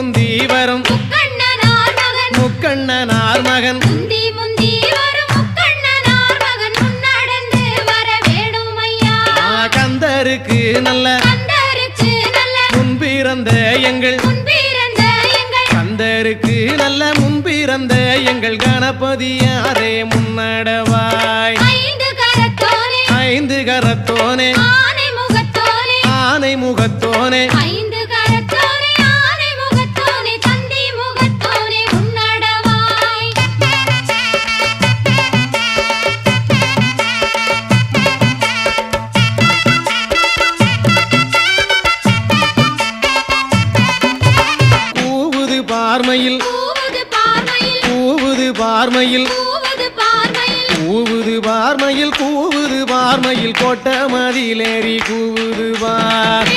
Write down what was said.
முந்தி வரும் முக்கண்ணனார் மகன் கந்தருக்கு நல்ல முன்பிறந்த எங்கள் கந்தருக்கு நல்ல முன்பிறந்த எங்கள் கணபதியாரே முன்னடவாய் ஐந்து கரத்தோனே ஆனை முகத்தோனே பார்மையில் கூவுது பார்மையில் கூவுது பார்மையில் கூவுது பார்மையில் கோட்ட மதிலேறி கூவுது பார்